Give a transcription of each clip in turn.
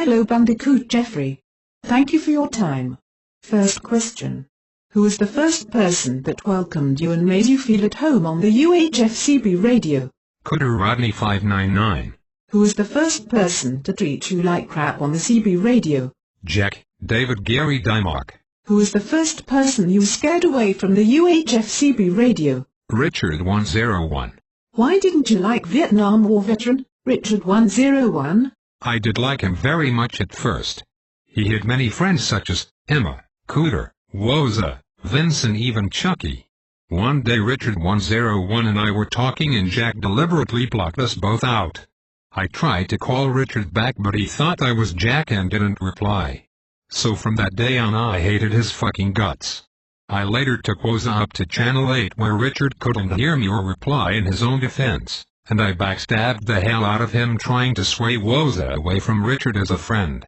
Hello Bandicoot Jeffrey. Thank you for your time. First question. Who was the first person that welcomed you and made you feel at home on the UHF CB radio? Cooter Rodney 599. Who was the first person to treat you like crap on the CB radio? Jack David Gary Dymock. Who was the first person you scared away from the UHF CB radio? Richard 101. Why didn't you like Vietnam War veteran, Richard 101? I did like him very much at first. He had many friends such as Emma, Cooter, Woza, Vince and even Chucky. One day Richard 101 and I were talking and Jack deliberately blocked us both out. I tried to call Richard back but he thought I was Jack and didn't reply. So from that day on I hated his fucking guts. I later took Woza up to Channel 8 where Richard couldn't hear me or reply in his own defense, and I backstabbed the hell out of him trying to sway Woza away from Richard as a friend.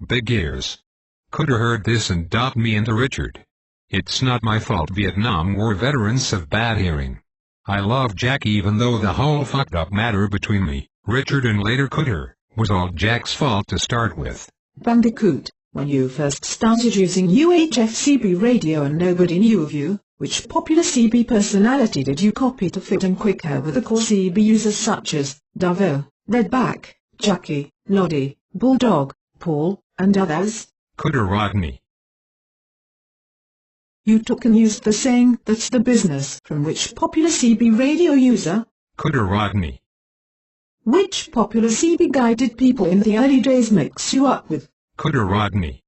Big ears. Cooter heard this and dopped me into Richard. It's not my fault Vietnam War veterans have bad hearing. I love Jack even though the whole fucked up matter between me, Richard and later Cooter, was all Jack's fault to start with. Bandicoot, when you first started using UHF CB radio and nobody knew of you, which popular CB personality did you copy to fit in quicker with the core CB users such as Davo, Redback, Chucky, Noddy, Bulldog, Paul, and others? Cooter Rodney. You took and used the saying, "That's the business," from which popular CB radio user? Cooter Rodney. Which popular CB guy did people in the early days mix you up with? Cooter Rodney.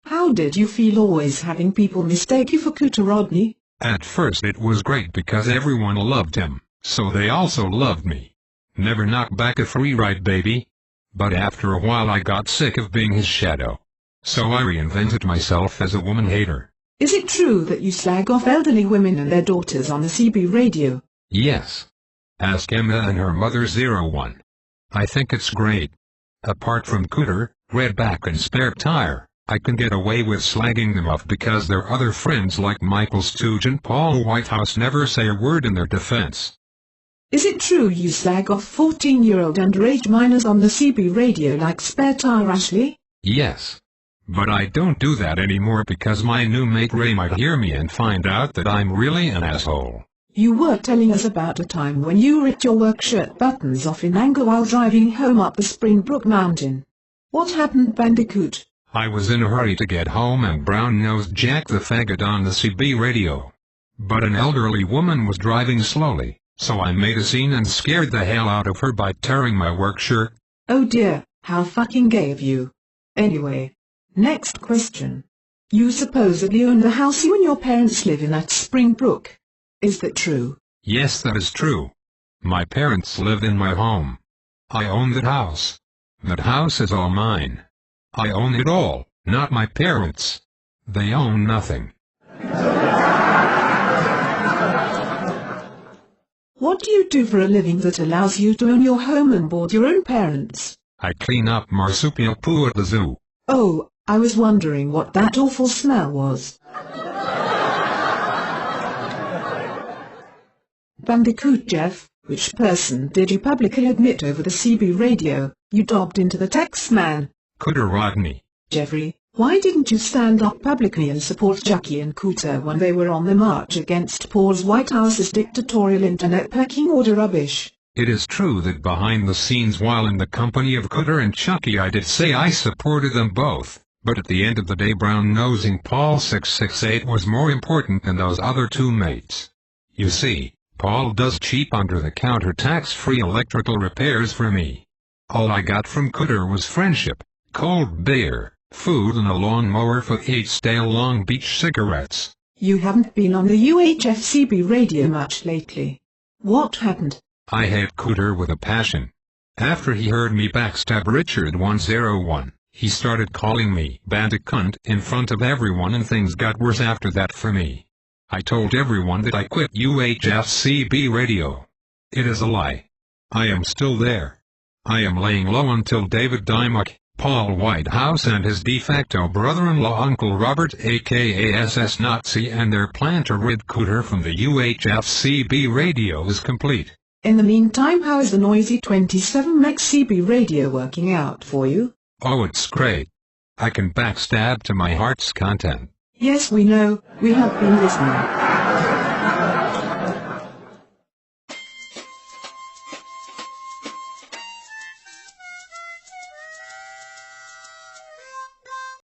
How did you feel always having people mistake you for Cooter Rodney? At first it was great because everyone loved him, so they also loved me. Never knock back a free ride baby. But after a while I got sick of being his shadow. So I reinvented myself as a woman hater. Is it true that you slag off elderly women and their daughters on the CB radio? Yes. Ask Emma and her mother 01. I think it's great. Apart from Cooter, Redback and Spare Tire, I can get away with slagging them off because their other friends like Michael Stooge and Paul Whitehouse never say a word in their defense. Is it true you slag off 14-year-old underage minors on the CB radio like Spare Tire Ashley? Yes. But I don't do that anymore because my new mate Ray might hear me and find out that I'm really an asshole. You were telling us about a time when you ripped your work shirt buttons off in anger while driving home up the Springbrook Mountain. What happened, Bandicoot? I was in a hurry to get home and brown-nosed Jack the faggot on the CB radio. But an elderly woman was driving slowly, so I made a scene and scared the hell out of her by tearing my work shirt. Oh dear, how fucking gay of you. Anyway. Next question. You supposedly own the house you and your parents live in at Springbrook. Is that true? Yes, that is true. My parents live in my home. I own that house. That house is all mine. I own it all, not my parents. They own nothing. What do you do for a living that allows you to own your home and board your own parents? I clean up marsupial poo at the zoo. Oh, I was wondering what that awful smell was. Bandicoot Jeff, which person did you publicly admit over the CB radio you dobbed into the Taxman? Cooter Rodney. Jeffrey, why didn't you stand up publicly and support Chucky and Cooter when they were on the march against Paul Whitehouse's dictatorial internet pecking order rubbish? It is true that behind the scenes while in the company of Cooter and Chucky I did say I supported them both, but at the end of the day brown-nosing Paul 668 was more important than those other two mates. You see, Paul does cheap under-the-counter tax-free electrical repairs for me. All I got from Cooter was friendship, cold beer, food and a lawnmower for 8 stale Long Beach cigarettes. You haven't been on the UHF CB radio much lately. What happened? I hate Cooter with a passion. After he heard me backstab Richard 101, he started calling me Bandicoot in front of everyone and things got worse after that for me. I told everyone that I quit UHF CB radio. It is a lie. I am still there. I am laying low until David Dymock, Paul Whitehouse and his de facto brother-in-law Uncle Robert aka SS Nazi and their plan to rid Cooter from the UHF CB radio is complete. In the meantime, how is the noisy 27 meg CB radio working out for you? Oh, it's great. I can backstab to my heart's content. Yes, we know, we have been listening.